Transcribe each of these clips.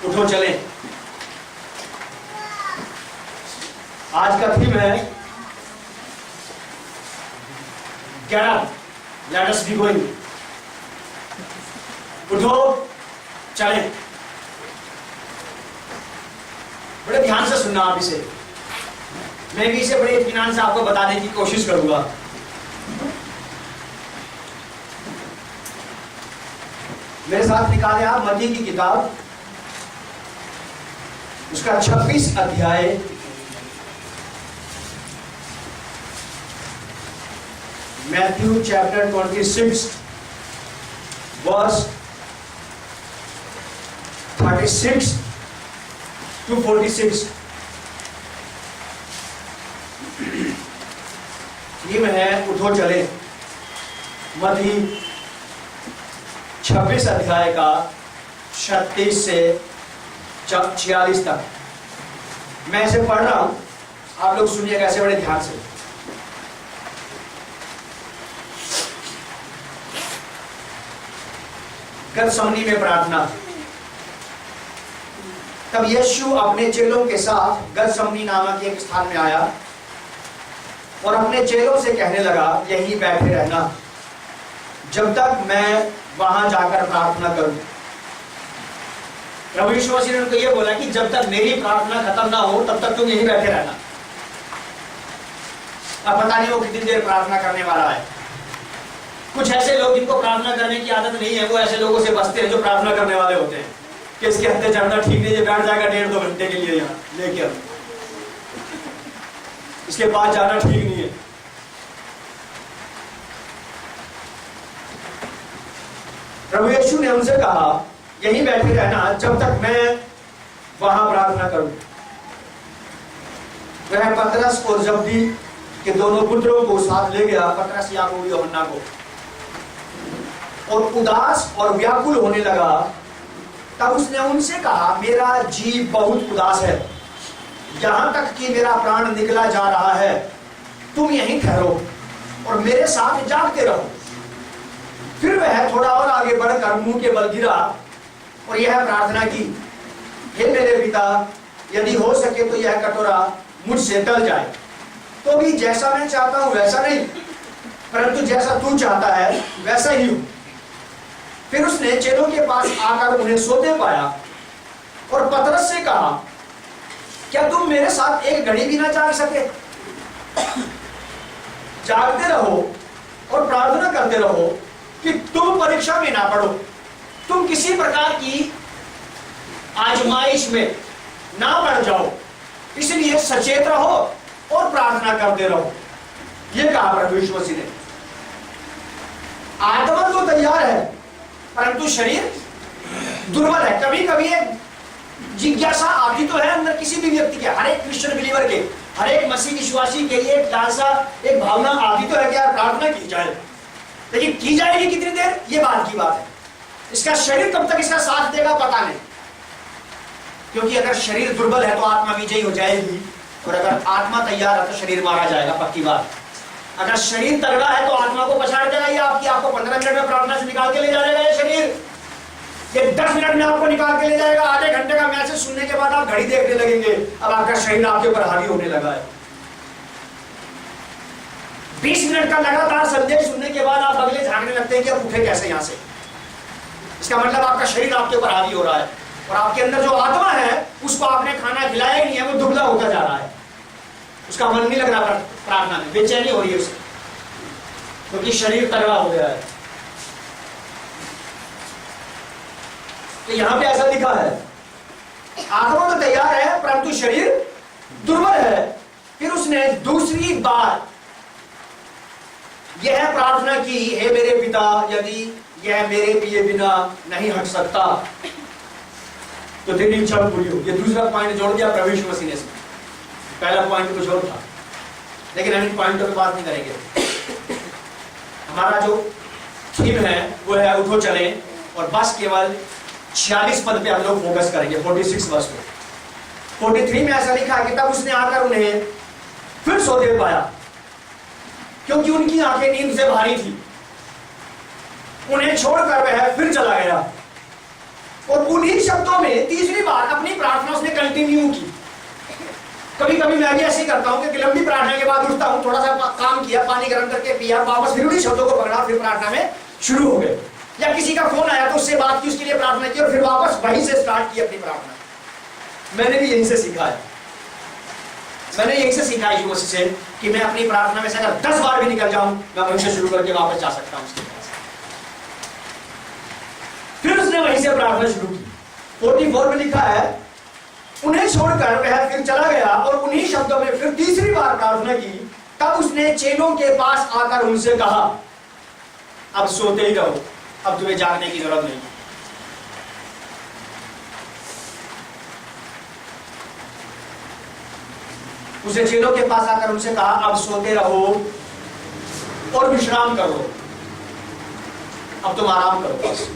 उठो चले। आज का थीम है get up, let us be going. उठो चले। बड़े ध्यान से सुनना आप इसे। मैं भी इसे बड़े इत्मीनान से आपको बताने की कोशिश करूंगा। मेरे साथ निकाले आप मत्ती की किताब, उसका 26 अध्याय, Matthew chapter 26 verse 36 to 46। Theme है उठो चले। मत्ती 26 अध्याय का 36 से 46 तक मैं इसे पढ़ रहा हूं, आप लोग सुनिएगा ऐसे बड़े ध्यान से। गतसमनी में प्रार्थना। तब यीशु अपने चेलों के साथ गतसमनी नामक एक स्थान में आया और अपने चेलों से कहने लगा, यहीं बैठे रहना जब तक मैं वहां जाकर प्रार्थना करूं। प्रभु यीशु मसीह ने उनको यह बोला कि जब तक मेरी प्रार्थना खत्म ना हो तब तक तुम यहीं बैठे रहना। अब पता नहीं वो कितनी देर प्रार्थना करने वाला है। कुछ ऐसे लोग जिनको प्रार्थना करने की आदत नहीं है, वो ऐसे लोगों से बचते हैं जो प्रार्थना करने वाले होते हैं कि इसके हफ्ते चढ़ना ठीक नहीं है, बैठ जाएगा 1.5-2 घंटे के लिए यहाँ लेके, इसके बाद जाना ठीक नहीं है। प्रभु यीशु ने उनसे कहा, यहीं बैठे रहना जब तक मैं वहां प्रार्थना करूं। वह पतरस और जब्दी के दोनों पुत्रों को साथ ले गया, पतरस, याकूब, यूहन्ना को, और उदास और व्याकुल होने लगा। तब उसने उनसे कहा, मेरा जी बहुत उदास है, यहां तक कि मेरा प्राण निकला जा रहा है। तुम यहीं ठहरो और मेरे साथ जागते रहो। फिर वह थोड़ा और आगे बढ़कर मुंह के बल गिरा और यह प्रार्थना की, हे मेरे पिता, यदि हो सके तो यह कटोरा मुझसे टल जाए, तो भी जैसा मैं चाहता हूं वैसा नहीं, परंतु जैसा तू चाहता है वैसा ही हूं। फिर उसने चेलों के पास आकर उन्हें सोते पाया और पतरस से कहा, क्या तुम मेरे साथ एक घड़ी भी ना जाग सके? जागते रहो और प्रार्थना करते रहो कि तुम परीक्षा में ना पड़ो। तुम किसी प्रकार की आजमाइश में ना पड़ जाओ, इसलिए सचेत रहो और प्रार्थना करते रहो। यह कहा प्रभु यीशु मसीह ने। आत्मा तो तैयार है परंतु शरीर दुर्बल है। कभी कभी एक जिज्ञासा आती तो है अंदर किसी भी व्यक्ति के, हर एक क्रिश्चियन बिलीवर के, हर एक मसीह विश्वासी के लिए एक लालसा, एक भावना आती तो है कि यार प्रार्थना की जाए, लेकिन की जाएगी कितनी देर, ये बात की बात है। इसका शरीर कब तक इसका साथ देगा पता नहीं, क्योंकि अगर शरीर दुर्बल है तो आत्मा विजयी हो जाएगी, और अगर आत्मा तैयार है तो शरीर मारा जाएगा, पक्की बात। अगर शरीर तगड़ा है तो आत्मा को पछाड़ देगा, ये आपको 15 मिनट में प्रार्थना से निकाल के ले जाएगा। ये शरीर ये 10 मिनट में आपको निकाल के ले जाएगा। आधे घंटे का मैसेज सुनने के बाद आप घड़ी देखने लगेंगे, अब आपका शरीर आपके ऊपर हावी होने लगा है। 20 मिनट का लगातार संदेश सुनने के बाद आप अगले झांकने लगते हैं कि अब उठे कैसे यहां से। इसका मतलब आपका शरीर आपके ऊपर हावी हो रहा है, और आपके अंदर जो आत्मा है उसको आपने खाना खिलाया ही नहीं है, वो दुबला होता जा रहा है। उसका मन नहीं लग रहा प्रार्थना में, बेचैनी हो रही है उसे, क्योंकि शरीर तगड़ा हो गया है। तो यहां पे ऐसा लिखा है, आत्मा तो तैयार है परंतु शरीर दुर्बल है। फिर उसने दूसरी बार यह प्रार्थना की, हे मेरे पिता, यदि यह मेरे पिए बिना नहीं हट सकता तो तेरी इच्छा पूरी हो। ये दूसरा पॉइंट जोड़ दिया प्रभु यीशु मसीह ने। पहला पॉइंट कुछ और था, लेकिन हम इन पॉइंटों पे बात नहीं करेंगे। हमारा जो थीम है वो है उठो चले, और बस केवल 46 पद पे हम लोग फोकस करेंगे, 46 वर्ष पे। 43 में ऐसा लिखा है कि तब उसने आकर उन्हें फिर सोते पाया, क्योंकि उनकी आंखें नींद से भारी थी। उन्हें छोड़कर वह फिर चला गया। और उन्हीं शब्दों में तीसरी बार अपनी प्रार्थना उसने कंटिन्यू की। कभी कभी मैं भी ऐसे ही करता हूँ कि लंबी प्रार्थना के बाद उठता हूँ, थोड़ा सा काम किया, पानी गर्म करके पिया, वापस फिर उन्हीं शब्दों को पकड़ा, फिर प्रार्थना में शुरू हो गए। या किसी का फोन आया तो उससे बात की, उसके लिए प्रार्थना की और फिर वापस वहीं से स्टार्ट की अपनी प्रार्थना। मैंने भी यहीं से सीखा है, मैंने यहीं से सीखा यीशु मसीह से कि मैं अपनी प्रार्थना में से अगर 10 बार भी निकल जाऊं, मैं वहीं से शुरू करके वापस जा सकता हूं उसके पास। फिर उसने वहीं से प्रार्थना शुरू की। 44 में लिखा है, उन्हें छोड़कर वह फिर चला गया और उन्हीं शब्दों में फिर तीसरी बार प्रार्थना की। तब उसने चेलों के पास आकर उनसे कहा, अब सोते ही रहो, अब तुम्हें जागने की जरूरत नहीं। उसने चेलों के पास आकर उनसे कहा, अब सोते रहो और विश्राम करो, अब तुम आराम करो बस।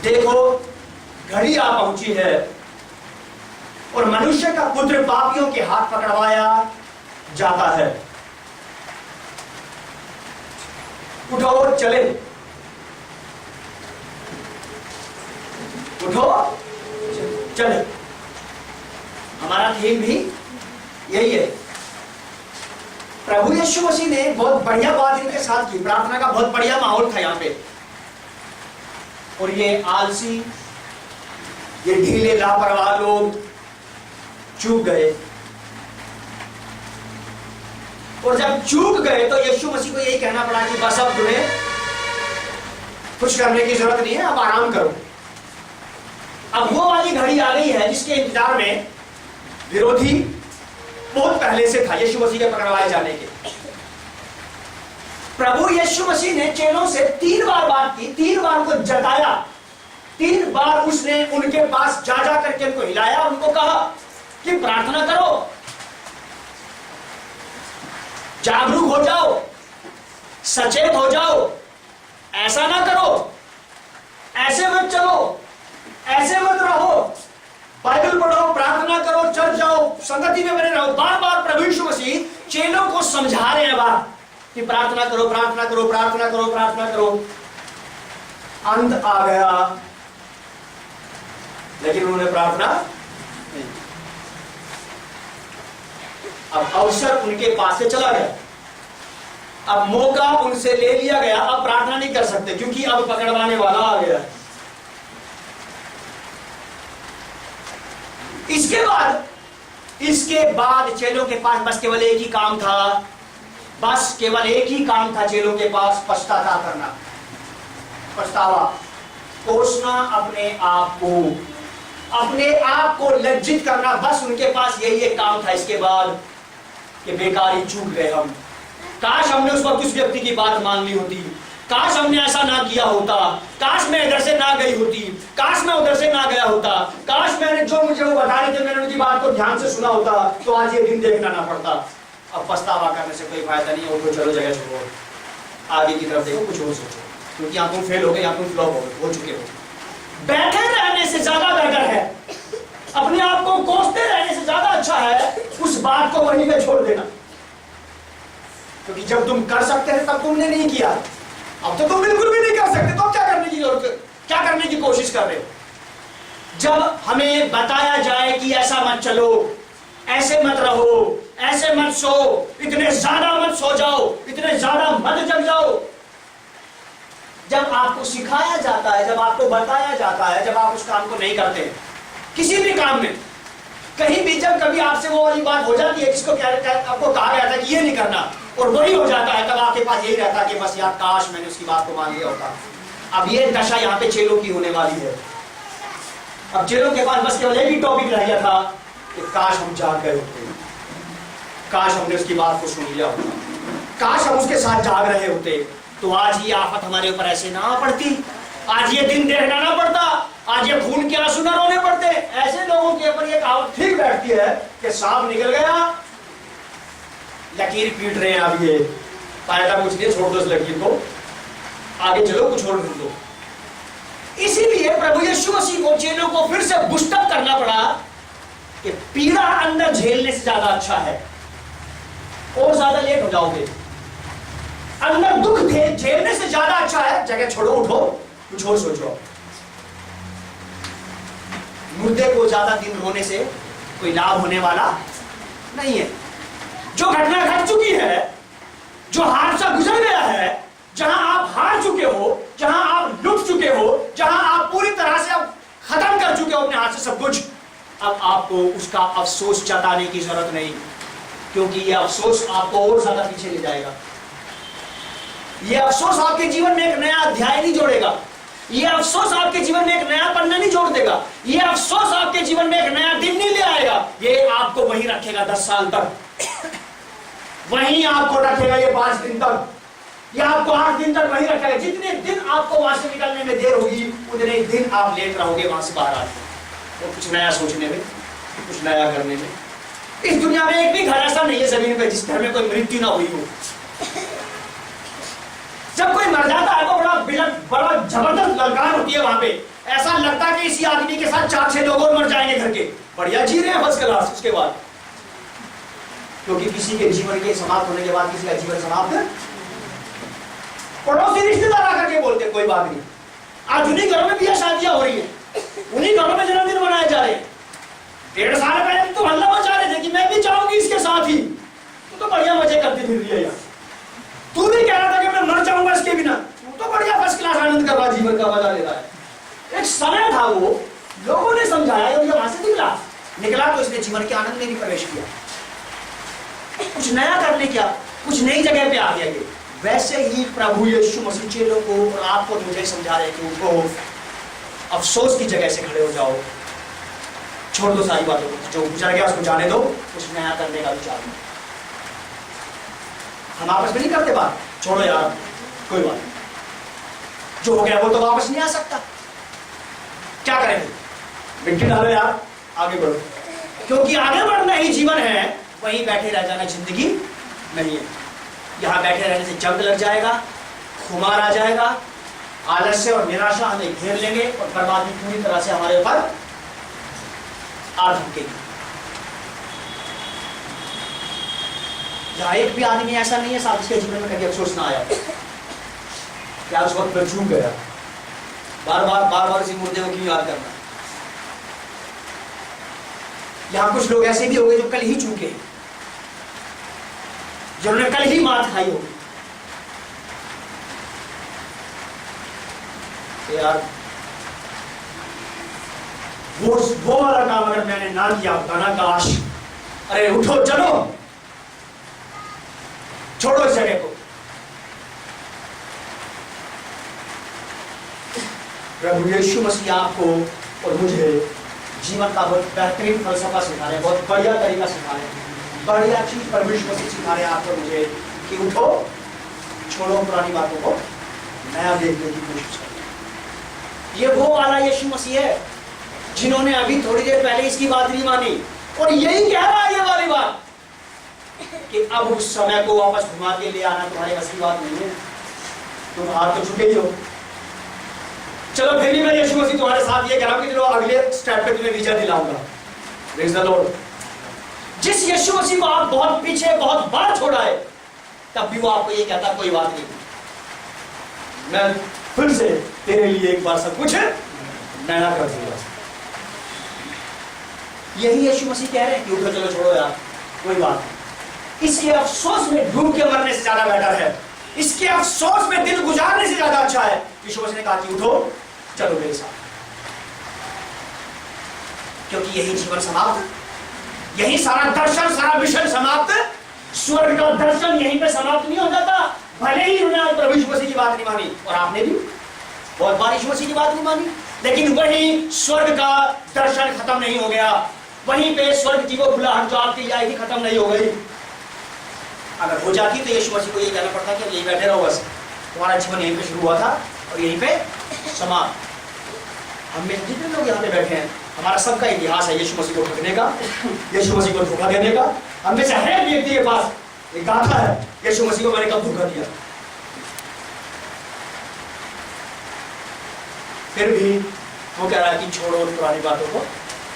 देखो घड़ी आ पहुंची है और मनुष्य का पुत्र पापियों के हाथ पकड़वाया जाता है। उठो चले, उठो चले। हमारा थीम भी यही है। प्रभु यीशु मसीह ने बहुत बढ़िया बात इनके साथ की, प्रार्थना का बहुत बढ़िया माहौल था यहाँ पे। और ये आलसी, ये ढीले लापरवाह लोग चूक गए। और जब चूक गए तो यीशु मसीह को यही कहना पड़ा कि बस अब तुम्हें कुछ करने की जरूरत नहीं है, अब आराम करो। अब वो वाली घड़ी आ गई है जिसके इंतजार में विरोधी बहुत पहले से था, यीशु मसीह के पकड़वाए जाने के। प्रभु यीशु मसीह ने चेलों से 3 बार बात की, 3 बार उनको जताया, 3 बार उसने उनके पास जा करके उनको हिलाया, उनको कहा कि प्रार्थना करो, जागरूक हो जाओ, सचेत हो जाओ, ऐसा ना करो, ऐसे मत चलो, ऐसे मत रहो, बाइबल पढ़ो, प्रार्थना करो, चर्च जाओ, संगति में बने रहो। बार बार प्रभु यीशु मसीह चेलों को समझा रहे हैं बात कि प्रार्थना करो, प्रार्थना करो, प्रार्थना करो, प्रार्थना करो। अंत आ गया लेकिन उन्होंने प्रार्थना नहीं। अब अवसर उनके पास से चला गया, अब मौका उनसे ले लिया गया, अब प्रार्थना नहीं कर सकते क्योंकि अब पकड़वाने वाला आ गया। इसके बाद चेलों के पास बस केवल एक ही काम था, बस केवल एक ही काम था चेलों के पास, पछतावा करना, पछतावा, कोसना अपने आप को लज्जित करना। बस उनके पास यही एक काम था इसके बाद कि बेकार ही चूक गए हम। काश हमने उस वक्त उस व्यक्ति की बात मान ली होती, काश हमने ऐसा ना किया होता, काश मैं इधर से ना गई होती, काश मैं उधर से ना गया होता, काश मैंने जो मुझे वो बता रहे थे मैंने उनकी बात को ध्यान से सुना होता तो आज ये दिन देखना ना पड़ता। अब पछतावा करने से कोई फायदा नहीं है, तो चलो जगह छोड़ो, आगे की तरफ देखो, कुछ और सोचो, क्योंकि यहाँ तुम फेल हो गए, यहाँ तुम फ्लॉप हो चुके हो। बैठे रहने से ज्यादा बेटर है, अपने आप को कोसते रहने से ज्यादा अच्छा है उस बात को वहीं पे छोड़ देना। क्योंकि जब तुम कर सकते थे तब तुमने नहीं किया, अब तो तुम बिल्कुल भी नहीं कर सकते, तो क्या करने की जरूरत, क्या करने की कोशिश कर रहे हो? जब हमें बताया जाए कि ऐसा मत चलो, ऐसे मत रहो, ऐसे मत सो, इतने ज्यादा मत सो जाओ, इतने ज्यादा मत जग जाओ, जब आपको सिखाया जाता है, जब आपको बताया जाता है, जब आप उस काम को नहीं करते, किसी भी काम में कहीं भी जब कभी आपसे वो वाली बात हो जाती है जिसको आपको कहा गया था कि ये नहीं करना और वही हो जाता है, तब आपके पास यही रहता कि बस यार काश मैंने उसकी बात को मान लिया होता। अब ये दशा यहाँ पे चेलों की होने वाली है। अब चेलों के पास बस केवल एक ही टॉपिक रह गया था कि काश हम जाग गए होते, काश हमने उसकी बात को सुन लिया होता, काश हम उसके साथ जाग रहे होते तो आज ये आफत हमारे ऊपर ऐसे ना पड़ती, आज ये दिन देखना ना पड़ता, आज ये खून के आंसू ना रोने पड़ते। ऐसे लोगों के ऊपर ये कहावत ठीक बैठती है कि सांप निकल गया, लकीर पीट रहे हैं, अब ये फायदा कुछ नहीं, छोड़ दो उस लकीर को, आगे चलो, कुछ और ढूंढो। इसीलिए प्रभु यीशु मसीह को चेलों को फिर से बुस्टअप करना पड़ा कि पीड़ा अंदर झेलने से ज्यादा अच्छा है, और ज्यादा लेट हो जाओगे, अंदर दुख झेलने से ज्यादा अच्छा है जगह छोड़ो, उठो, कुछ और सोचो। मुर्दे को ज्यादा दिन रोने से कोई लाभ होने वाला नहीं है। जो घटना घट चुकी है, जो हादसा गुजर गया है, जहां आप हार चुके हो, जहां आप लुट चुके हो, जहां आप पूरी तरह से अब खत्म कर चुके हो अपने हाथ से सब कुछ, अब आपको उसका अफसोस जताने की जरूरत नहीं, क्योंकि यह अफसोस आपको और ज्यादा पीछे ले जाएगा। यह अफसोस आपके जीवन में एक नया अध्याय नहीं जोड़ेगा, यह अफसोस आपके जीवन में एक नया पन्ना नहीं जोड़ देगा, यह अफसोस आपके जीवन में एक नया दिन नहीं ले आएगा। ये आपको वहीं रखेगा 10 साल तक, वहीं आपको रखेगा ये 5 दिन तक, या आपको 8 दिन तक वहीं रखेगा। जितने दिन आपको वहां से निकलने में देर होगी, उतने दिन आप लेट रहोगे वहां से बाहर आके, तो कुछ नया सोचने में, कुछ नया करने में। इस दुनिया में एक भी घर ऐसा नहीं है जमीन पे जिस घर में कोई मृत्यु ना हुई हो। जब कोई मर जाता है तो बड़ा जबरदस्त ललकार होती है वहां पे, ऐसा लगता है कि इसी आदमी के साथ 4-6 लोग और मर जाएंगे घर के, बढ़िया जी रहे हैं फर्स्ट क्लास। उसके बाद क्योंकि किसी के जीवन के समाप्त होने के बाद किसी का जीवन समाप्त है। पड़ोसी रिश्तेदार आकर के बोलते कोई बात नहीं, आज उन्हीं घरों में भी शादियां हो रही है, उन्हीं घरों में जन्मदिन मनाए जा रहे हैं। 1.5 साल पहले तो हल्ला मचा रहे थे कि मैं भी जाऊंगी इसके साथ ही, तो बढ़िया मजे करती फिर रही है यार। तू भी कह रहा था कि मैं मर जाऊंगा इसके बिना, तो बढ़िया फर्स्ट क्लास आनंद कर रहा, जीवन का मजा ले रहा है। एक समय था वो, लोगों ने समझाया और वहां से निकला तो इसने जीवन के आनंद में नहीं प्रवेश किया, कुछ नया करने क्या, कुछ नई जगह पे आ गया। ये वैसे ही प्रभु यीशु मसीह चेलों को और आपको मुझे समझा रहे कि उनको अफसोस की जगह से खड़े हो जाओ, छोड़ दो सारी बातों को, जो गुजर गया उसको जाने दो, कुछ नया करने का विचार नहीं। हम आपस में नहीं करते बात, छोड़ो यार कोई बात नहीं, जो हो गया वो तो वापस नहीं आ सकता, क्या करेंगे, मिट्टी डालो यार, आगे बढ़ो, क्योंकि आगे बढ़ना ही जीवन है। वहीं बैठे रह जाना जिंदगी नहीं है। यहां बैठे रहने से जंग लग जाएगा, खुमार आ जाएगा, आलस्य और निराशा हमें घेर लेंगे और बर्बादी पूरी तरह से हमारे ऊपर आ धमकेगी। एक भी आदमी ऐसा नहीं है साहब जिसके जीवन में कभी अफसोस ना आया, क्या उस वक्त में चूक गया, बार बार इसी मुर्दे को क्यों याद करना। यहां कुछ लोग ऐसे भी हो गए जो कल ही चूके, जिन्होंने कल ही मार खाई होगी। यार वो वाला काम अगर मैंने ना किया होता ना, काश, अरे उठो चलो, छोड़ो इस जगह को। प्रभु यीशु मसीह आपको और मुझे जीवन का बहुत बेहतरीन फलसफा सिखा रहे हैं, बहुत बढ़िया तरीका सिखा रहे हैं, बढ़िया चीज प्रभु यीशु मसीह सिखा रहे हैं आपको मुझे कि उठो, छोड़ो पुरानी बातों को, नया देखने की कोशिश करो। ये वो वाला यीशु मसीह है जिन्होंने अभी थोड़ी देर पहले इसकी बात नहीं मानी, और यही कह रहा है ये वाली बात कि अब उस समय को वापस घुमा के ले आना तुम्हारे बस की बात नहीं है, तुम हाथ तो चुके ही हो। चलो फिर भी मैं यीशु मसीह तुम्हारे साथ ये कह रहा हूं कि चलो अगले स्टेप पे तुम्हें वीजा दिलाऊंगा। Praise the Lord. जिस यीशु मसीह को आप बहुत पीछे बहुत बार छोड़ा है, तब भी वो आपको ये कहता कोई बात नहीं, मैं फिर से तेरे लिए एक बार सब कुछ नया कर दूंगा। यही यीशु मसीह कह रहे हैं कि उठो चलो छोड़ो यार कोई बात नहीं। इसके अफसोस में डूब के मरने से ज्यादा बेटर है, इसके अफसोस में दिल गुजारने से ज्यादा अच्छा है। यीशु मसीह ने कहा कि उठो चलो मेरे साथ, क्योंकि यही जीवन समाप्त, यही सारा दर्शन, सारा मिशन समाप्त। स्वर्ग का दर्शन यहीं पे समाप्त नहीं हो जाता। भले ही उन्होंने प्रभु यीशु मसीह की बात नहीं मानी, और आपने भी बहुत बार यीशु मसीह की बात नहीं मानी, लेकिन वही स्वर्ग का दर्शन खत्म नहीं हो गया, वहीं पे स्वर्ग की वो बुलाहट जो आपकी आई थी खत्म नहीं हो गई। अगर हो जाती तो यीशु मसीह को ये कहना पड़ता कि यहीं बैठे रहो, बस तुम्हारा जीवन यहीं पे शुरू हुआ था और यहीं पे समाप्त। हम में जितने लोग यहाँ पे बैठे हैं, हमारा सबका इतिहास है यीशु मसीह को ठगने का, यीशु मसीह को धोखा देने का। हम में से हर एक व्यक्ति के पास एक गाथा है, यीशु मसीह को मैंने कब धोखा दिया। फिर भी वो कह रहा है कि छोड़ो पुरानी बातों को,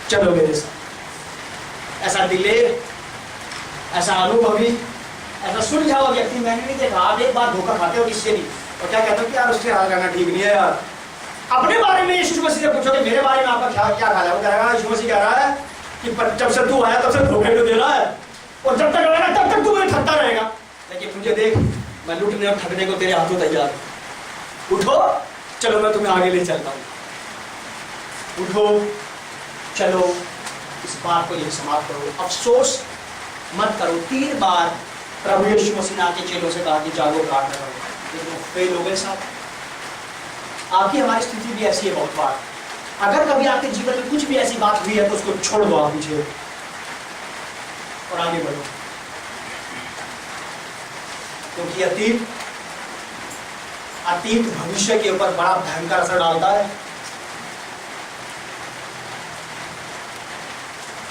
चलो मेरे साथ। ऐसा दिलेर, ऐसा अनुभवी, ऐसा सुलझा हुआ व्यक्ति मैंने नहीं देखा। आप एक बार धोखा खाते हो किससे नहीं, और क्या कहते हो कि यार उससे हाल करना ठीक नहीं है यार, अपने बारे में यीशु मसीह से पूछो कि मेरे बारे में आपका क्या ख्याल है, वो कहेगा यीशु मसीह कह रहा है कि जब से तू आया तब से धोखे तो दे रहा है, और जब तक रहेगा तब तक तू मुझे ठगता रहेगा, लेकिन मुझे देख मैं लूटने और ठगने को तेरे हाथों तैयार हूं। उठो चलो मैं तुम्हें आगे ले चलता हूं। उठो चलो इस बात को यही समाप्त करो, अफसोस मत करो। 3 बार प्रभु यीशु मसीह ने आके चेलों से कहा कि जागो प्रार्थना करो, लेकिन वो फेल हो गए साहब। आपकी हमारी स्थिति भी ऐसी है बहुत बार। अगर कभी आपके जीवन में कुछ भी ऐसी बात हुई है तो उसको छोड़ दो आप पीछे और आगे बढ़ो, क्योंकि अतीत भविष्य के ऊपर बड़ा भयंकर असर डालता है।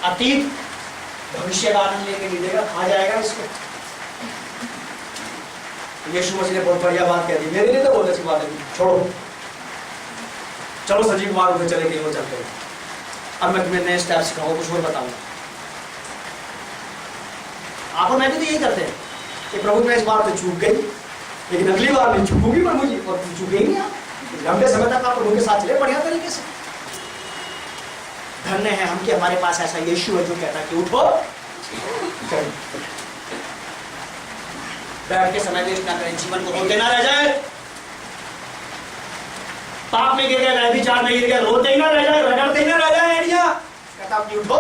अतीत भविष्य का आनंद लेके नहीं देगा, खा जाएगा इसको। यीशु मसीह ने बहुत बढ़िया बात कह दी, मेरे लिए तो बहुत अच्छी बात है, छोड़ो चलो सजीव कुमार उधर चले गए, वो चलते हैं। अब मैं तुम्हें नए स्टेप सिखाऊंगा, कुछ और बताऊंगा। आप और मैं भी तो यही करते हैं कि प्रभु मैं इस बार तो चूक गई, लेकिन अगली बार नहीं चूकूंगी मैं, मुझे और तुम चूकेंगे आप। लंबे समय तक आप प्रभु के साथ चले बढ़िया तरीके से। धन्य है हम कि हमारे पास ऐसा यीशु है जो कहता है कि उठो बैठ के समय वेस्ट ना करें, जीवन को रोते ना रह जाए। पाप में गिर गए, व्यभिचार में गिर गए, रोते ही ना रह जाए, रगड़ते ही ना रह जाए। एरिया कहता कि उठो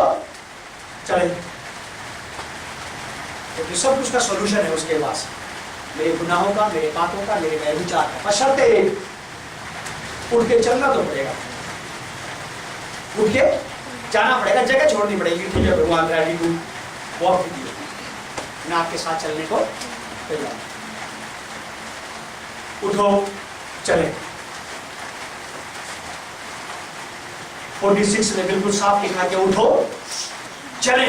चले, तो सब कुछ का सॉल्यूशन है उसके पास, मेरे गुनाहों का, मेरे पापों का, मेरे व्यभिचार का। बशर्ते उठ के चलना तो पड़ेगा, उठ के जाना पड़ेगा, जगह छोड़नी पड़ेगी। ठीक है भगवान ready to walk with you, मैं आपके साथ चलने को तैयार। उठो चले। 46 ने बिल्कुल साफ लिखा कि उठो चले।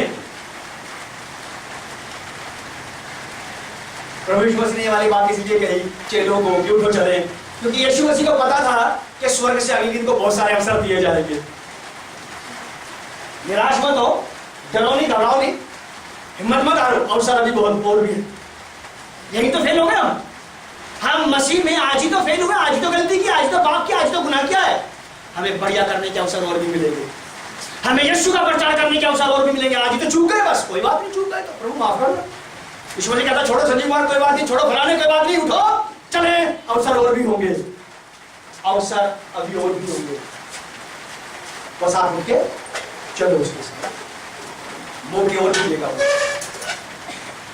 प्रभु यीशु मसीह ने ये वाली बात इसलिए कही चेलों को कि उठो चले, क्योंकि यीशु मसीह को पता था कि स्वर्ग से अगले दिन को बहुत सारे अवसर दिए जाएंगे। निराश मत हो, डरो नहीं, घबराओ नहीं, हिम्मत मत हारो, अवसर अभी बहुत बोल भी है। यही तो फेल हो गए हम मसीह में, आज ही तो फेल हुए, आज ही तो गलती की, आज तो पाप किया, आज तो गुनाह किया है। हमें बढ़िया करने के अवसर और भी मिलेंगे, हमें यीशु का प्रचार करने के अवसर और भी मिलेंगे। आज ही तो चूक गए, बस कोई बात नहीं, चूक गए तो प्रभु माफ कर दो। यीशु मसीह कहता छोड़ो संजीव कुमार कोई बात नहीं, छोड़ो फलाने कोई बात नहीं, उठो चले, अवसर और भी होंगे, अवसर अभी और भी होंगे, बस आप उठ के चलो उसके साथ, मौके और भी लेगा,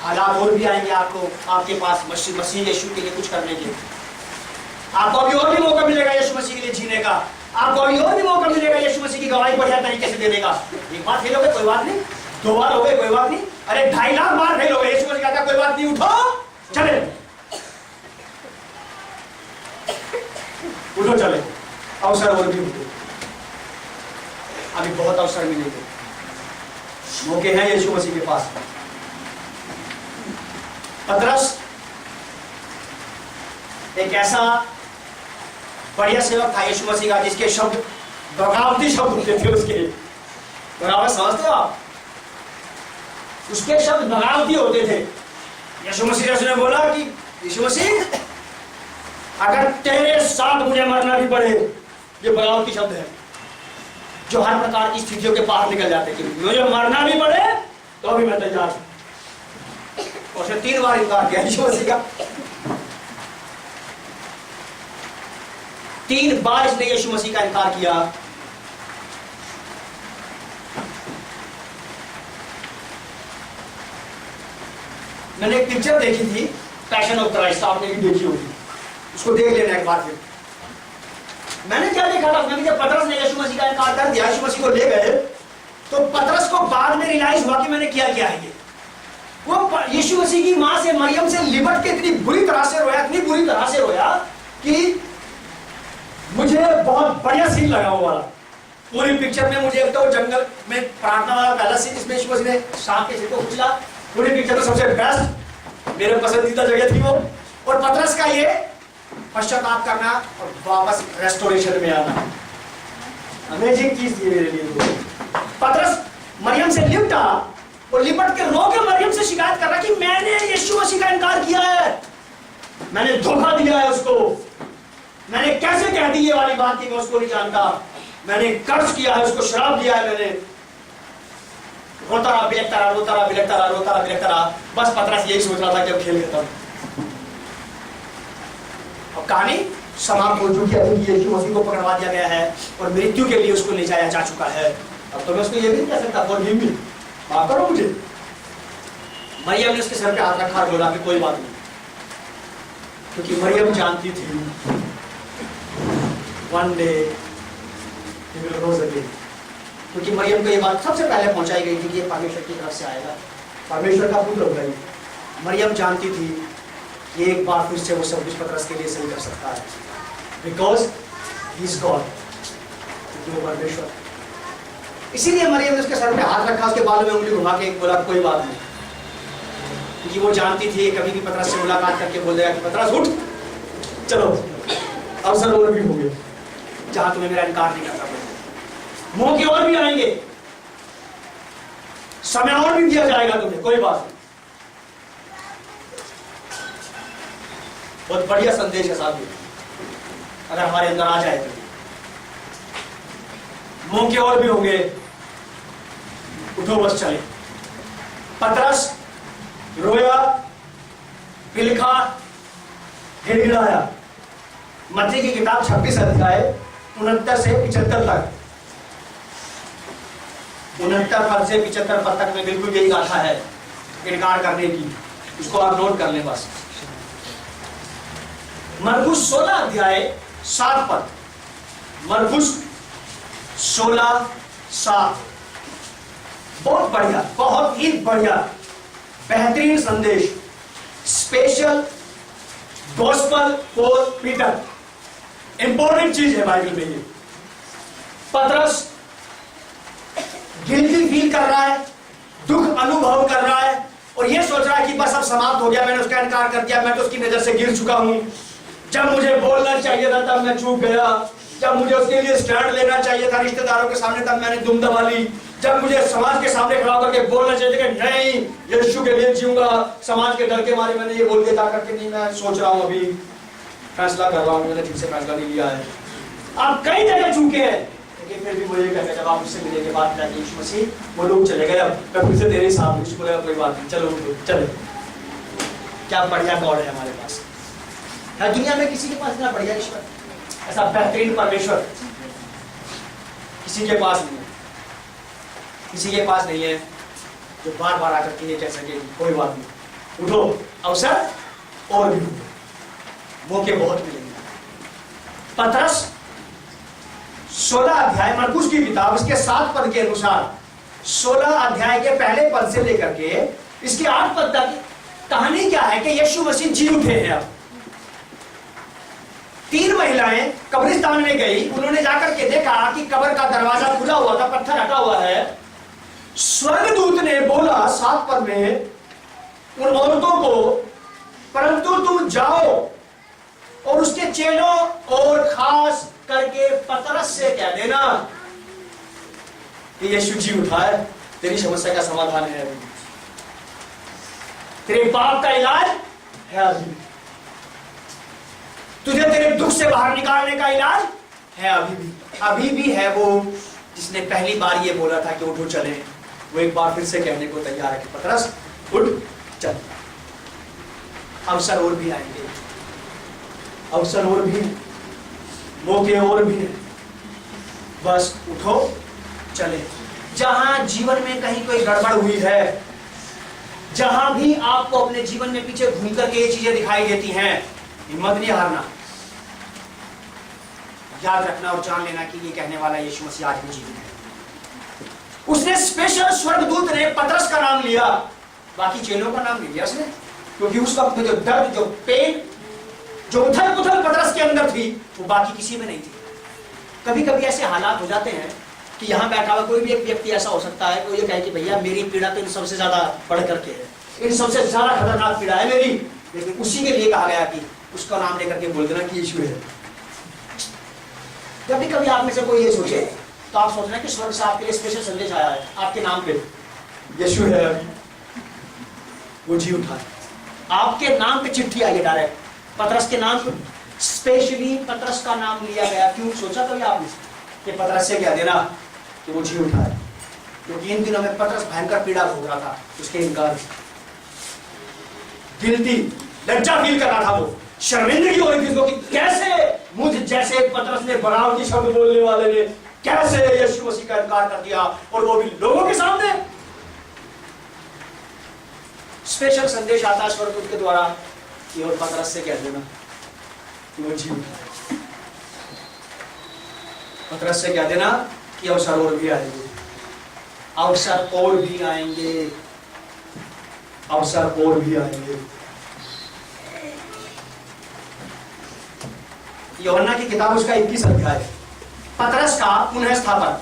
हालात और भी आएंगे आपको, आपके पास मसीह यीशु के लिए कुछ करने के, आपको अभी और भी मौका मिलेगा यीशु मसीह के लिए जीने का, आपको अभी और भी मौका मिलेगा यीशु मसीह की गवाही बढ़िया तरीके से देने का। एक बार फेल हो गए कोई बात नहीं, 2 बार हो गए कोई बात नहीं, अरे 2.5 लाख बार फेल हो गए, यीशु मसीह कहता कोई बात नहीं, उठो चले, उठो चले, अवसर और भी होंगे, अभी बहुत अवसर मिलेंगे, मौके हैं यीशु मसीह के पास। पतरस एक ऐसा बढ़िया सेवक था यीशु मसीह का, जिसके शब्द बगावती शब्द होते थे, उसके बगावत समझते हो आप, उसके शब्द बगावती होते थे। यीशु मसीह ने बोला कि यीशु मसीह अगर तेरे साथ मुझे मरना भी पड़े, ये बगावती शब्द है जो हर प्रकार की स्थितियों के पार निकल जाते थे, मुझे मरना भी पड़े तो भी मैं तैयार हूं। और उसने 3 बार इनकार किया यीशु मसीह का, 3 बार इसने यीशु मसीह का इनकार किया। मैंने एक पिक्चर देखी थी, पैशन ऑफ क्राइस्ट, आपने भी देखी होगी, उसको देख लेना एक बार फिर। मैंने क्या देखा था उसमें, जब पतरस ने यीशु मसीह का इनकार कर दिया, यीशु मसीह को ले गए, तो पतरस को बाद में रियलाइज हुआ कि मैंने किया क्या है। वो यीशु मसीह की मां से, मरियम से लिपट के इतनी बुरी तरह से रोया, इतनी बुरी तरह से रोया कि मुझे बहुत बढ़िया सीन लगा वो वाला। पूरी पिक्चर में मुझे एक तो जंगल में प्रार्थना वाला पहला सीन, जिसमें यीशु मसीह ने सांप के सिर को कुचला, पूरी पिक्चर में सबसे बेस्ट मेरे पसंदीदा जगह थी वो। और पतरस का ये पश्चाताप करना और वापस रेस्टोरेशन में आना, अमेजिंग चीज थी मेरे लिए। पतरस मरियम से लिपटा और लिपट के रो के मरियम से शिकायत कर रहा कि मैंने यीशु मसीह का इनकार किया है, मैंने धोखा दिया है उसको, मैंने कैसे कह दी ये वाली बात कि मैं उसको नहीं जानता, मैंने कर्ज किया है, उसको शराब दिया है मैंने। रोता रहा, बिलखता रहा, रोता रहा, बिलखता रहा, रोता रहा, बिलखता रहा। बस पतरस यही सोच रहा था कि अब खेल खत्म। अब कहानी समाप्त हो चुकी है, क्योंकि यीशु मसीह को पकड़वा दिया गया है और मृत्यु के लिए उसको ले जाया जा चुका है। अब तो मैं उसको ये भी नहीं कह सकता फॉरगिव मी, माफ करो मुझे। मरियम ने उसके सर पे हाथ रखा और बोला कि कोई बात नहीं, क्योंकि मरियम जानती थी one day he will rose again. क्योंकि मरियम को ये बात सबसे पहले पहुंचाई गई थी कि ये परमेश्वर की तरफ से आएगा, परमेश्वर का पुत्र होगा। मरियम जानती थी कि एक बार फिर से वो सब कुछ पतरस के लिए सही कर सकता है, बिकॉज ही इज गॉड, जो परमेश्वर। इसीलिए मरियम ने उसके सर पे हाथ रखा, उसके बालों में उंगली घुमा के बोला कोई बात नहीं, क्योंकि वो जानती थी कभी भी पतरस से मुलाकात करके बोल देगा कि पतरस उठ, चलो अवसर और भी हो गए जहां तुम्हें मेरा इनकार नहीं करना पड़ेगा, मौके और भी आएंगे, समय और भी दिया जाएगा तुम्हें, कोई बात नहीं। बहुत बढ़िया संदेश है साहब, अगर हमारे अंदर आ जाए तो मौके और भी होंगे, उठो बस चले। पतरस रोया, बिलखा, गिड़गिड़ाया। मत्ती की किताब 26 अध्याय 69 से 75 तक, 69 पद से 75 पद तक में बिल्कुल यही गाथा है इनकार करने की। इसको आप नोट कर लें बस। मरकुस 16 अध्याय 7 पद, मरकुस 16:7, बहुत बढ़िया, बहुत ही बढ़िया, बेहतरीन संदेश, special gospel for Peter. Important चीज है बाइबल में ये। पतरस गिल्टी फील कर रहा है, दुख अनुभव कर रहा है और ये सोच रहा है कि बस अब समाप्त हो गया, मैंने उसका इनकार कर दिया, मैं तो उसकी नजर से गिर चुका हूं। जब मुझे बोलना चाहिए था तब मैं चूक गया, जब मुझे उसके लिए स्टैंड लेना चाहिए था रिश्तेदारों के सामने तब मैंने दुम दबा ली, जब मुझे समाज के सामने खड़ा करके बोलना चाहिए कि नहीं यीशु के लिए जीऊंगा, समाज के डर के मारे मैंने ये बोल दिया था करके नहीं, मैं सोच रहा हूं, अभी फैसला कर रहा हूं, मैंने ठीक से फैसला नहीं लिया है। आप कई जगह चूके हैं, लेकिन फिर भी मुझे कहते जब आप उससे मिले के बाद यीशु मसीह, वो लोग चले गए, अब मैं फिर से तेरे साथ हूं। बोलेगा कोई बात नहीं, चलो चले। क्या बढ़िया गॉड है हमारे पास, हर दुनिया में किसी के पास इतना बढ़िया ईश्वर, ऐसा बेहतरीन परमेश्वर किसी के पास नहीं है, किसी के पास नहीं है जो बार बार आकर के ये कह सके कोई बात नहीं, उठो, अवसर और भी मौके बहुत मिलेंगे। पतरस 16 अध्याय मरकुस की किताब इसके 7 पद के अनुसार 16 अध्याय के पहले पद से लेकर के इसके 8 पद तक कहानी क्या है कि यीशु मसीह जी उठे हैं। अब 3 महिलाएं कब्रिस्तान में गई, उन्होंने जाकर के देखा कि कब्र का दरवाजा खुला हुआ था, पत्थर हटा हुआ है। स्वर्गदूत ने बोला 7 पद में उन औरतों को, परंतु तुम जाओ और उसके चेलों और खास करके पतरस से कह देना कि यीशु जी उठा है, तेरी समस्या का समाधान है अभी, तेरे पाप का इलाज है अभी, तुझे तेरे दुख से बाहर निकालने का इलाज है अभी भी है। वो जिसने पहली बार ये बोला था कि उठो चले, वो एक बार फिर से कहने को तैयार है कि पतरस उठ चल। अवसर और भी आएंगे, अवसर और भी, मौके और भी, बस उठो चले। जहां जीवन में कहीं कोई गड़बड़ हुई है, जहां भी आपको अपने जीवन में पीछे घूम करके ये चीजें दिखाई देती हैं, हिम्मत नहीं हारना, याद रखना और जान लेना कि ये कहने वाला यीशु मसीह आज भी जीवित है। उसने स्पेशल स्वर्गदूत ने पतरस का नाम लिया, बाकी चेलों का नाम नहीं लिया उसने, क्योंकि उस वक्त में जो दर्द, जो पेन, जो उथल पुथल पतरस के अंदर थी वो बाकी किसी में नहीं थी। कभी कभी ऐसे हालात हो जाते हैं कि यहाँ बैठा हुआ कोई भी एक व्यक्ति ऐसा हो सकता है कि ये कहे कि भैया मेरी पीड़ा तो इन सबसे ज्यादा बढ़ करके है, इन सबसे ज्यादा खतरनाक पीड़ा है मेरी, लेकिन उसी के लिए कहा गया कि उसका नाम लेकर के बोल देना कि यीशु है। जब भी कभी आप में से कोई ये सोचे तो आप सोचना कि स्वर्ग से आपके लिए स्पेशल संदेश आया है, आपके नाम पे यीशु है, वो जी उठा है, आपके नाम पे चिट्ठी आई है डायरेक्ट, पतरस के नाम पे स्पेशली पतरस का नाम लिया गया। क्यों? सोचा कभी आपने कि पतरस से कह देना कि वो जी उठाए, क्योंकि इन दिनों में पतरस भयंकर पीड़ा भोग रहा था उसके इनकार, गिल्टी, लज्जा फील कर रहा था, वो शर्मिंदगी हो रही थी उसको कि कैसे मुझ जैसे पतरस ने बनावटी शब्द बोलने वाले ने कैसे यीशु मसीह का इनकार कर दिया, और वो भी लोगों के सामने। स्पेशल संदेश आता है स्वर्गदूत के द्वारा कि और पतरस से कह देना कि वो जी उठाए, पतरस से कह देना कि अवसर और भी आएंगे, अवसर और भी आएंगे, अवसर और भी आएंगे। यूहन्ना की किताब उसका 21 अध्याय, पतरस का पुनः स्थापन।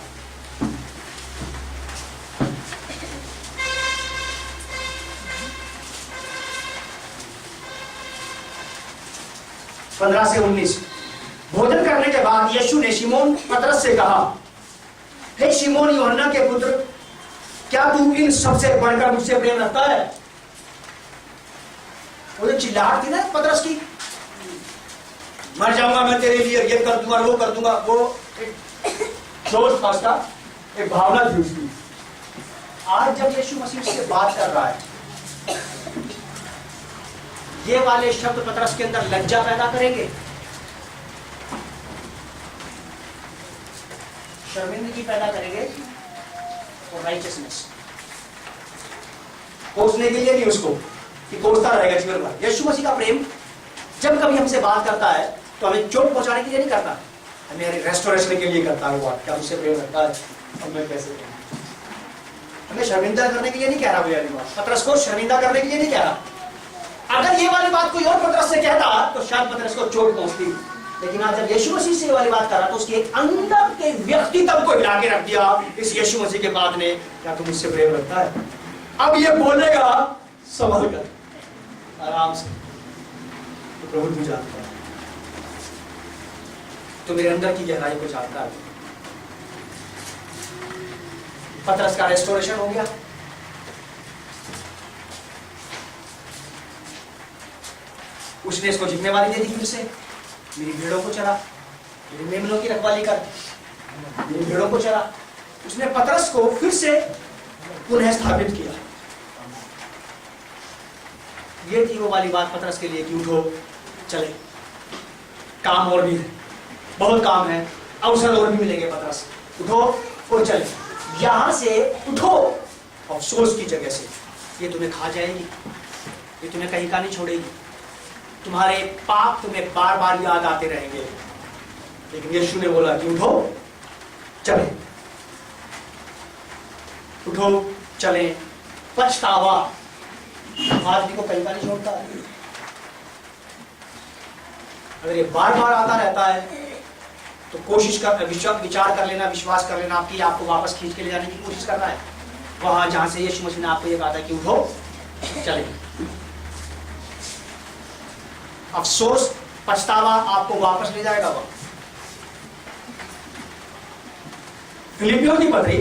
पंद्रह से 19। भोजन करने के बाद यीशु ने शिमोन पतरस से कहा, हे शिमोन यूहन्ना के पुत्र, क्या तू इन सबसे बढ़कर मुझसे प्रेम रखता है? वो जो चिल्लाहट थी ना पतरस की, मर जाऊंगा मैं तेरे लिए, ये कर दूंगा वो कर दूंगा, वो एक जोश था उसका, एक भावना थी उसकी। आज जब यीशु मसीह से बात कर रहा है, ये वाले शब्द पतरस के अंदर लज्जा पैदा करेंगे, शर्मिंदगी पैदा करेंगे और राइचियसनेस। कोसने के लिए नहीं उसको कि कोसता रहेगा जीवन भर। यीशु मसीह का प्रेम जब कभी हमसे बात करता है तो हमें चोट पहुंचाने के लिए नहीं करता, हमें रेस्टोरेशन के लिए करता है। वो क्या मुझसे प्रेम रखता है और मैं कैसे, हमें शर्मिंदा करने के लिए नहीं कह रहा भैया, पतरस को शर्मिंदा करने के लिए नहीं कह रहा। अगर ये वाली बात कोई और पतरस से कहता तो शायद पतरस को चोट पहुंचती, लेकिन आज जब यीशु मसीह से ये वाली बात कर रहा तो उसके एक अंदर के व्यक्तित्व को हिला के रख दिया इस यीशु मसीह के बाद ने, क्या तुम मुझसे प्रेम रखता है? अब ये बोलेगा संभल कर, आराम से, तो प्रभु तू जानता है, तो मेरे अंदर की गहराई को जानता है। पतरस का रेस्टोरेशन हो गया। उसने इसको जिम्मेवारी दे दी फिर से, मेरी भेड़ों को चरा, मेरे मेमनों की रखवाली कर, मेरी भेड़ों को चरा। उसने पतरस को फिर से पुनः स्थापित किया। ये थी वो वाली बात पतरस के लिए कि उठो चले, काम और भी है, बहुत काम है, अवसर और भी मिलेंगे। पतरस उठो और चले, यहां से उठो अफसोस की जगह से, ये तुम्हें खा जाएगी, ये तुम्हें कहीं का नहीं छोड़ेगी, तुम्हारे पाप तुम्हें बार बार याद आते रहेंगे। लेकिन यीशु ने बोला कि उठो चले, उठो चले, पछतावा आदमी को कहीं का नहीं छोड़ता। अगर ये बार बार आता रहता है तो कोशिश कर, विचार कर लेना, विश्वास कर लेना आपकी, आपको वापस खींच के ले जाने की कोशिश कर रहा है वहां जहां से यीशु मसीह ने आपको ये कहा था कि उठो चले। अफसोस, पछतावा आपको वापस ले जाएगा वहां। फिलिपियों की पत्री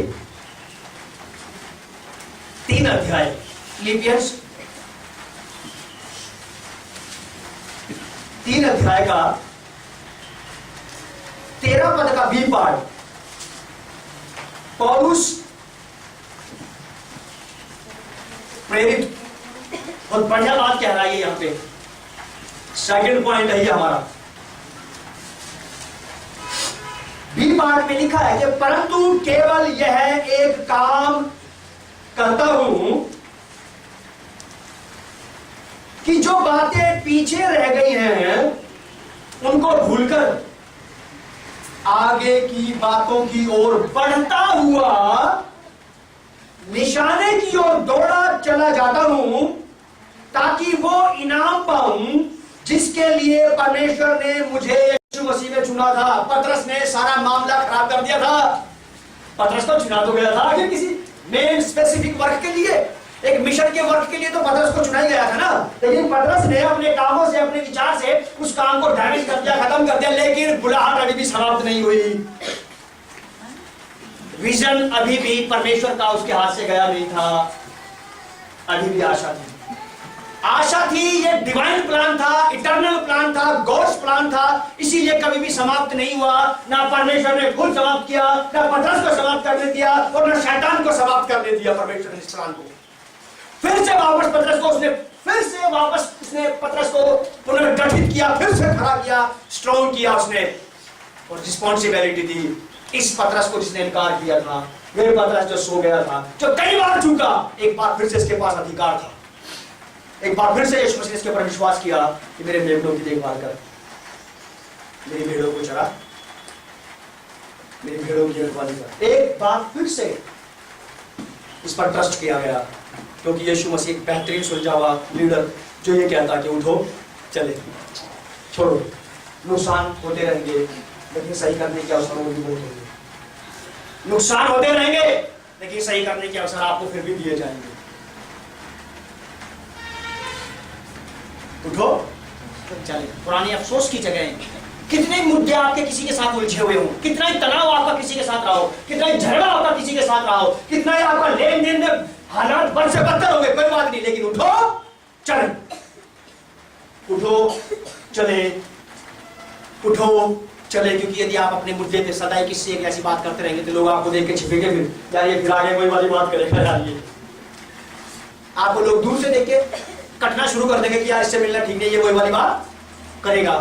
3 अध्याय, फिलिपियंस 3 अध्याय का 13 पद का बी पार्ट, पौलुस प्रेरित बहुत बढ़िया बात कह रहा है यहां पे। सेकंड पॉइंट है ये हमारा। बी पार्ट में लिखा है कि परंतु केवल यह एक काम करता हूं कि जो बातें पीछे रह गई हैं उनको भूलकर आगे की बातों की ओर बढ़ता हुआ निशाने की ओर दौड़ा चला जाता हूं, ताकि वो इनाम पाऊं जिसके लिए परमेश्वर ने मुझे यीशु मसीह में चुना था। पतरस ने सारा मामला खराब कर दिया था। पतरस तो चुना तो गया था आखिर किसी मेन स्पेसिफिक वर्क के लिए, एक मिशन के वर्क के लिए तो पतरस को चुना ही गया था ना। लेकिन पतरस ने अपने कामों से, अपने विचार से उस काम को डैमेज कर दिया, खत्म कर दिया। लेकिन बुलाहट अभी भी समाप्त नहीं हुई। विजन अभी भी परमेश्वर का उसके हाथ से गया नहीं था, अभी भी आशा थी। आशा थी, ये डिवाइन प्लान था, इटर्नल प्लान था, गॉड्स प्लान था, इसीलिए कभी भी समाप्त नहीं हुआ। ना परमेश्वर ने खुद समाप्त किया, ना पतरस को समाप्त करने दिया, और ना शैतान को समाप्त करने दिया परमेश्वर ने इस प्लान को। फिर से वापस पतरस को पुनर्गठित किया, फिर से खड़ा किया, स्ट्रॉन्ग किया उसने। और रिस्पॉन्सिबिलिटी दी इस पतरस को जिसने इनकार किया था, वह पतरस जो सो गया था, जो कई बार चूका, एक बार फिर से इसके पास अधिकार था। एक बार फिर से यीशु मसीह ने इसके ऊपर विश्वास किया कि मेरे मेमनों की देखभाल कर, मेरी भेड़ों को चरा, मेरी भेड़ों की रखवाली कर। एक बार फिर से इस पर ट्रस्ट किया गया, क्योंकि यीशु मसीह एक बेहतरीन सुलझा हुआ लीडर जो ये कहता कि उठो चले, छोड़ो, नुकसान होते रहेंगे लेकिन सही करने के अवसरों में भी बहुत होंगे। नुकसान होते रहेंगे लेकिन सही करने के अवसर आपको फिर भी दिए जाएंगे। उठो चले। पुरानी अफसोस की जगह कितने मुद्दे आपके किसी के साथ उलझे हुए हो, कितना ही तनाव आपका किसी के साथ रहा हो, कितना ही झगड़ा आपका किसी के साथ रहा हो, कितना ही आपका लेन देन में हालात बद से बदतर हो गए, कोई बात नहीं, लेकिन उठो चले, उठो चले, उठो चले। क्योंकि यदि आप अपने मुद्दे पे सदा किसी एक ऐसी बात करते रहेंगे तो लोग आपको देख के छिपेंगे, फिर यार ये फिर आगे वही वाली बात करेगा, यार ये आपको लोग दूर से देख के कटना शुरू कर देंगे कि यार इससे मिलना ठीक नहीं, ये वही वाली बात करेगा।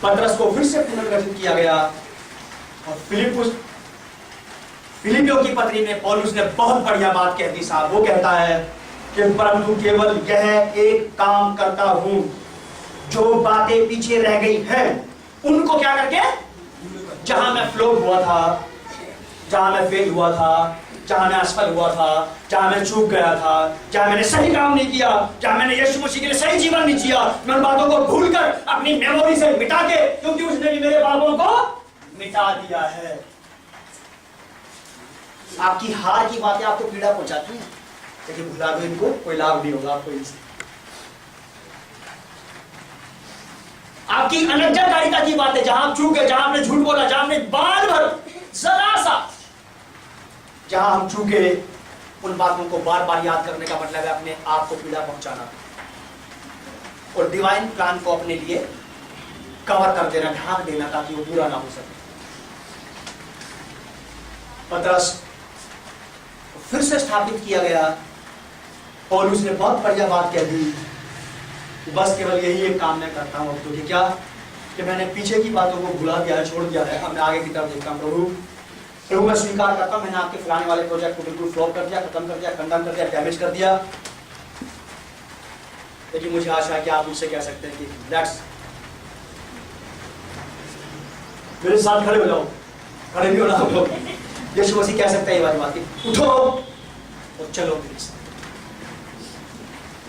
पतरस को फिर से पुनर्गठित किया गया, और फिलिपियों की पत्री में पौलुस ने बहुत बढ़िया बात कह दी साहब। वो कहता है कि परंतु केवल यह एक काम करता हूं, जो बातें पीछे रह गई हैं उनको क्या करके, जहां मैं फ्लॉप हुआ था, जहां मैं फेल हुआ था, जहां मैं असफल हुआ था, जहां मैं चूक गया था, जहां मैंने सही काम नहीं किया, जहां मैंने यीशु मसीह के लिए सही जीवन नहीं जिया, मैं उन बातों को भूलकर अपनी मेमोरी से मिटा के, क्योंकि उसने भी मेरे पापों को मिटा दिया है। आपकी हार की बातें आपको पीड़ा पहुंचाती हैं, लेकिन भुला दो इनको, कोई लाभ नहीं होगा आपको इनसे। आपकी अनजाकारिता की बातें, जहां आप चूक गए, जहां आपने झूठ बोला, जहां आपने बार बार जरा सा, जहां हम चूके, उन बातों को बार बार याद करने का मतलब है अपने आप को पीड़ा पहुंचाना, और डिवाइन प्लान को अपने लिए कवर कर देना, ढांक देना, ताकि वो पूरा ना हो सके। पतरस फिर से स्थापित किया गया, और उसने बहुत बढ़िया बात कह दी, बस केवल यही एक काम मैं करता हूं, तो क्या कि मैंने पीछे की बातों को भुला दिया है, छोड़ दिया है, अब मैं आगे की तरफ देखता हूं। प्रभु मैं स्वीकार करता हूं, मैंने आपके फलाने वाले प्रोजेक्ट को बिल्कुल फ्लॉप कर दिया, खत्म कर दिया, खंडन कर दिया, डैमेज कर दिया, लेकिन मुझे आशा है कि आप मुझसे कह सकते हैं कि दैट्स, मेरे साथ खड़े हो जाओ, खड़े नहीं होना आप लोग। यीशु मसीह कह सकता है ये वाली बात, उठो और चलो मेरे साथ,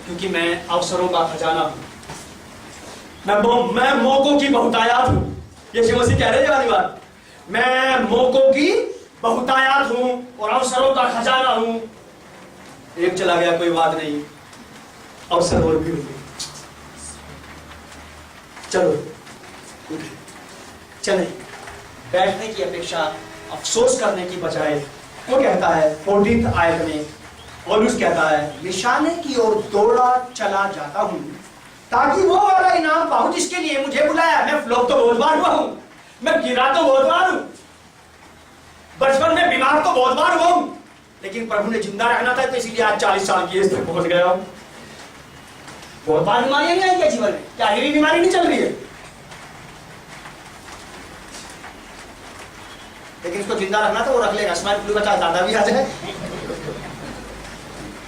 क्योंकि मैं अवसरों का खजाना हूं, मैं मौकों की बहुतायात हूं। यीशु मसीह कह रहे हैं वाली बात, मैं मौकों की बहुतायात हूं और अवसरों का खजाना हूं। एक चला गया कोई बात नहीं, अवसर और भी होंगे, चलो उठे चले। बैठने की अपेक्षा अफसोस करने की बजाय वो कहता है 14th आयत में, पौलुस कहता है निशाने की ओर दौड़ा चला जाता हूं, ताकि वो वाला इनाम पाऊं जिसके लिए मुझे बुलाया। मैं फ्लॉप तो बहुत बार हुआ हूं, मैं गिरा तो बहुत बार हूं, बचपन में बीमार तो बहुत बार हुआ हूं, लेकिन प्रभु ने जिंदा रहना था, तो इसीलिए आज 40 साल की एज तक पहुंच गया हूं। बहुत बार बीमारियां नहीं आई क्या जीवन में? क्या अभी भी बीमारी नहीं चल रही है? लेकिन इसको जिंदा रखना तो वो रख लेगा, स्वाइन फ्लू का चाहे दादा भी आ जाए।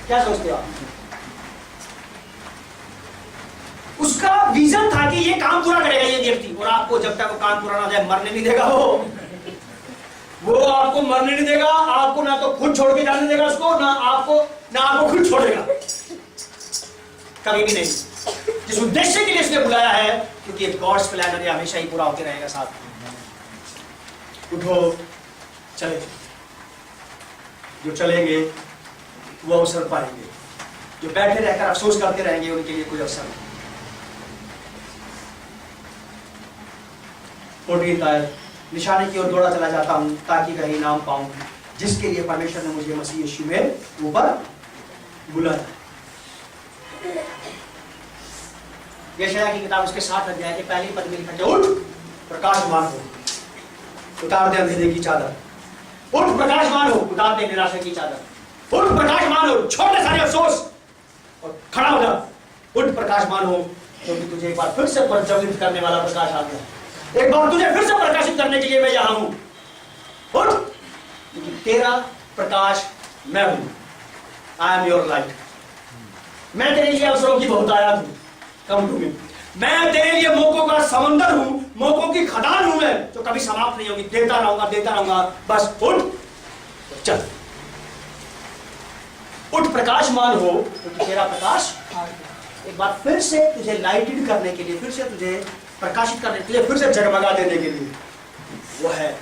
क्या सोचते हो आप? उसका विजन था कि ये काम पूरा करेगा ये व्यक्ति, और आपको जब तक वो काम पूरा ना हो जाए मरने नहीं देगा। वो आपको मरने नहीं देगा, आपको ना तो खुद छोड़ के जाने देगा उसको, ना आपको खुद छोड़ेगा, कभी भी नहीं। जिस उद्देश्य के लिए उसने बुलाया है, क्योंकि गॉड्स प्लान है, हमेशा ही पूरा होते रहेगा साथ। उठो चले, जो चलेंगे वो अवसर पाएंगे, जो बैठे रहकर अफसोस करते रहेंगे उनके लिए कोई अवसर नहीं। 14th आयत, निशाने की ओर दौड़ा चला जाता हूं ताकि कहीं इनाम पाऊं जिसके लिए परमेश्वर ने मुझे मसीह यीशु में ऊपर बुलाया। यशायाह की किताब उसके 7 अध्याय के पहले पद में लिखा है, उठ प्रकाशमान हो, उतार दे अंधेरे की चादर। उठ प्रकाशमान हो, उतार दे निराशा की चादर। उठ प्रकाशमान हो, छोटे सारे अफसोस और खड़ा हो जा। उठ प्रकाशमान हो, क्योंकि तुझे एक बार फिर से प्रज्वलित करने वाला प्रकाश आ गया। एक बार तुझे फिर से प्रकाशित करने के लिए मैं यहां हूं। उठ, क्योंकि तेरा प्रकाश मैं हूं। I am your light. मैं तेरे लिए अवसरों की बहुतायत हूं। Come to me. मैं तेरे लिए मौकों का समंदर हूं, मौकों की खदान हूं मैं, जो कभी समाप्त नहीं होगी। देता रहूंगा। बस उठ, चल। उठ प्रकाशमान हो, क्योंकि तेरा प्रकाश एक बार फिर से तुझे लाइटेड करने के लिए, फिर से तुझे प्रकाशित करने के लिए, फिर से जगमगा देने के लिए वो है।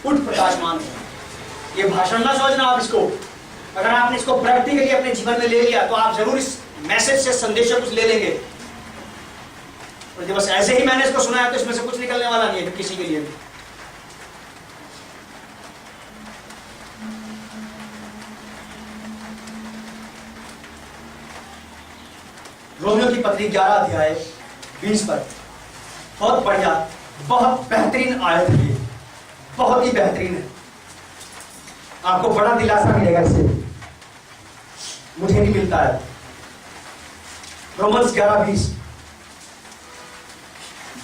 उठ प्रकाशमान हो। ये भाषण ना समझना आप इसको। अगर आपने इसको प्रैक्टिकली अपने जीवन में ले लिया तो आप जरूर इस मैसेज से संदेश कुछ ले लेंगे। और जब बस ऐसे ही मैंने इसको सुना है तो इसमें से कुछ निकलने वाला नहीं है किसी के लिए भी। रोमियो की पत्री 11 अध्याय 20 पर बहुत बढ़िया, बहुत बेहतरीन आयत है, बहुत ही बेहतरीन है। आपको बड़ा दिलासा मिलेगा इससे, मुझे नहीं मिलता है। रोमन्स 11:20,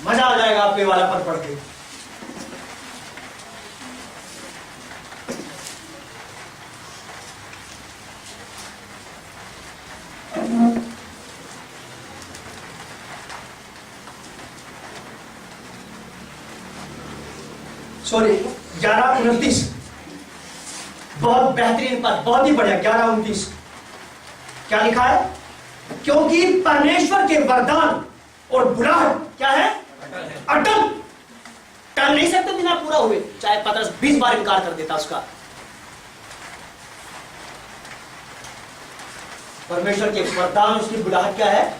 मजा आ जाएगा आपको ये वाला पद पढ़ के। सॉरी 11:29, बहुत बेहतरीन पद, बहुत ही बढ़िया। 11:29 क्या लिखा है? क्योंकि परमेश्वर के वरदान और बुलाहट क्या है? अटल। टल नहीं सकते बिना पूरा हुए, चाहे पतरस 20 बार इनकार कर देता उसका। परमेश्वर के वरदान, उसकी बुलाहट क्या है?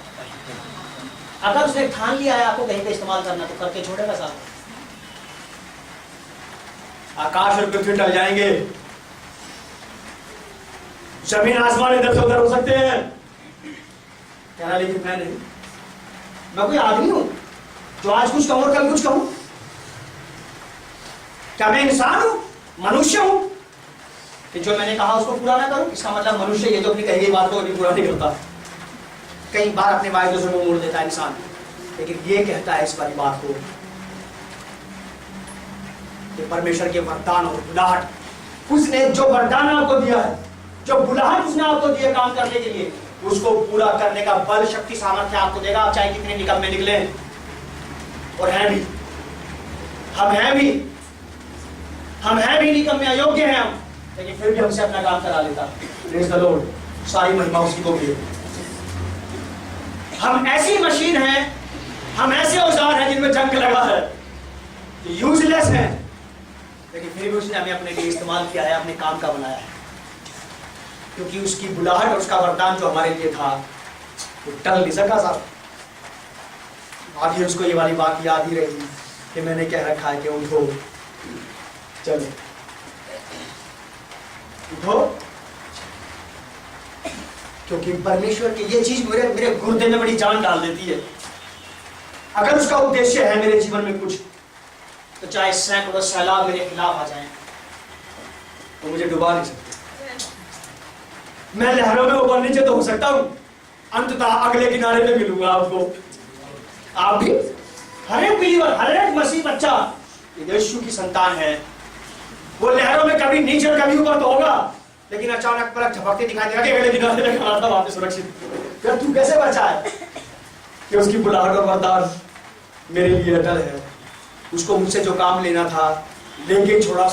अगर उसने ठान लिया है आपको कहीं पे इस्तेमाल करना तो करके छोड़ेगा साहब। आकाश और पृथ्वी टल जाएंगे, जमीन आसमान इधर से उधर हो सकते हैं, कहना लेकिन मैं नहीं। मैं कोई आदमी हूं जो आज कुछ कहूं और कल कुछ कहूं? क्या मैं इंसान हूं, मनुष्य हूं कि जो मैंने कहा उसको पूरा ना करूं? इसका मतलब मनुष्य ये जो अपनी कही गई बात को पूरा नहीं करता। कई बार अपने वायदों से मोड़ देता है इंसान, लेकिन ये कहता है इस वाली बात को कि परमेश्वर के वरदान और बुलाहट, उसने जो वरदान आपको दिया है, जो बुलाहट उसने आपको दिया काम करने के लिए, उसको पूरा करने का बल, शक्ति, सामर्थ्य आपको देगा। आप चाहे कितने निकम्मे निकले, और हैं भी, हम हैं भी निकम्मे, अयोग्य हैं हम, लेकिन फिर भी हमसे अपना काम करा लेता। प्रेज़ द लॉर्ड, सारी महिमा उसी को मिले। हम ऐसी मशीन हैं, हम ऐसे औजार हैं जिनमें जंग लगा है, यूजलेस है, लेकिन फिर भी उसने हमें अपने लिए इस्तेमाल किया है, अपने काम का बनाया है। क्योंकि उसकी बुलाहट और उसका वरदान जो हमारे लिए था वो टल नहीं सका साहब। आगे उसको ये वाली बात याद ही रही कि मैंने कह रखा है कि उठो, चलो उठो, क्योंकि परमेश्वर की ये चीज मेरे गुर्दे में बड़ी जान डाल देती है। अगर उसका उद्देश्य है मेरे जीवन में कुछ, तो चाहे सैकड़ों सैलाब मेरे खिलाफ आ जाएं, तो मुझे डुबा नहीं सकते। मैं लहरों में ऊपर नीचे तो हो सकता हूं, अंततः अगले किनारे पे मिलूंगा आपको। आप भी, हर एक बिलीवर, हर एक मसीह बच्चा यीशु की संतान है। वो लहरों में कभी नीचे और कभी ऊपर तो होगा, लेकिन अचानक पलक झपकते दिखाई देगा कि अगले किनारे पे खड़ा था, वहां पे सुरक्षित। फिर तू कैसे बचा है? कि उसकी बुलाहट और वरदान मेरे लिए अटल है। उसको मुझसे जो काम लेना था लेके छोड़ा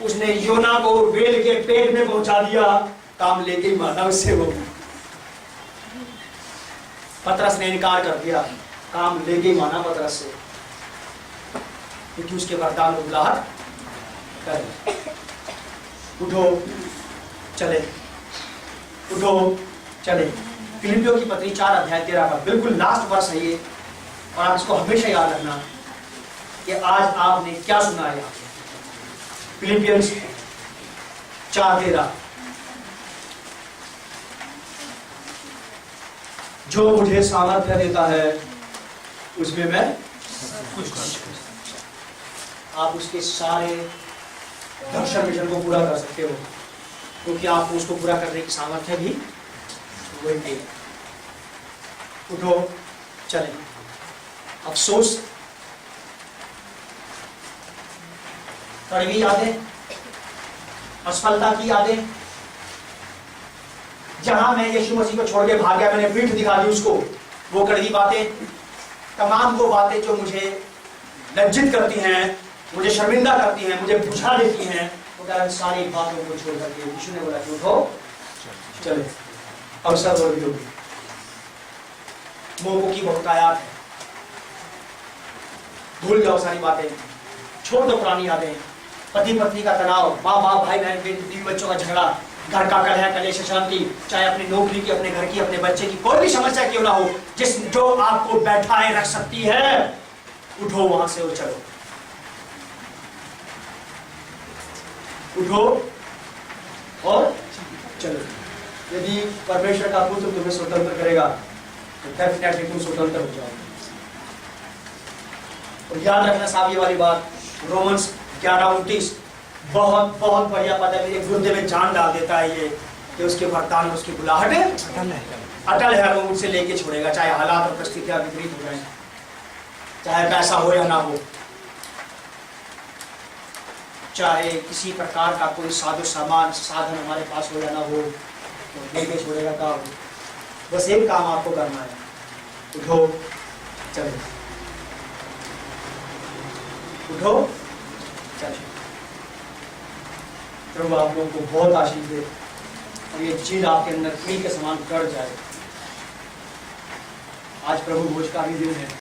उसने योना को वेल के पेट में पहुंचा दिया। काम लेके ही माना उससे वो। पतरस ने इनकार कर दिया, काम लेके ही माना पतरस से, क्योंकि उसके वरदान और बुलाहट कर। उठो चले, उठो चले। फिलिपियों की पत्री 4 अध्याय 13 का बिल्कुल लास्ट वर्ष है ये, और आप इसको हमेशा याद रखना कि आज आपने क्या सुना है। फिलिपियंस 4:13, जो मुझे सामर्थ्य देता है उसमें मैं कुछ कर सकता हूं। आप उसके सारे दर्शन विजन को पूरा कर सकते हो, क्योंकि आपको उसको पूरा करने की सामर्थ्य भी वही है। उठो चले। अफसोस, कड़वी यादें, असफलता की यादें, जहां मैं यीशु मसीह को छोड़ के भाग गया, मैंने पीठ दिखा दी उसको, वो कड़वी बातें, तमाम वो बातें जो मुझे लज्जित करती हैं, मुझे शर्मिंदा करती हैं, मुझे बुझा देती हैं, वो सारी बातों को छोड़ करके यीशु ने बोला कि उठो चले। अवसर और भी होगी, मोह की बहुतायात है, भूल जाओ सारी बातें, छोड़ दो पुरानी यादें, पति पत्नी का तनाव, माँ बाप भाई बहन बीवी बच्चों का झगड़ा, घर का कलह कलेश शांति, चाहे अपनी नौकरी की, अपने घर की, अपने बच्चे की, कोई भी समस्या क्यों ना हो, जो आपको बैठाए रख सकती है, उठो वहां से और चलो। उठो और चलो। यदि परमेश्वर का पुत्र तुम्हें स्वतंत्र करेगा तो डेफिनेटली तुम स्वतंत्र हो जाओगे। और याद रखना साहब ये वाली बात, रोमन्स 11:29 बहुत बहुत बढ़िया पद है, मेरे गुर्दे में जान डाल देता है ये, कि उसके वरदान उसकी बुलाहट अटल है, वो मुझसे लेके छोड़ेगा, चाहे हालात और परिस्थितियां विपरीत हो जाए, चाहे पैसा हो या ना हो, चाहे किसी प्रकार का कोई साधन हमारे पास हो या ना हो, तो लेके छोड़ेगा काम। बस एक काम आपको करना है, उठो चलो, उठो चलो। प्रभु आप लोगों को बहुत आशीष दे और ये चीज आपके अंदर कीड़ी के समान गड़ जाए। आज प्रभु भोज का भी दिन है।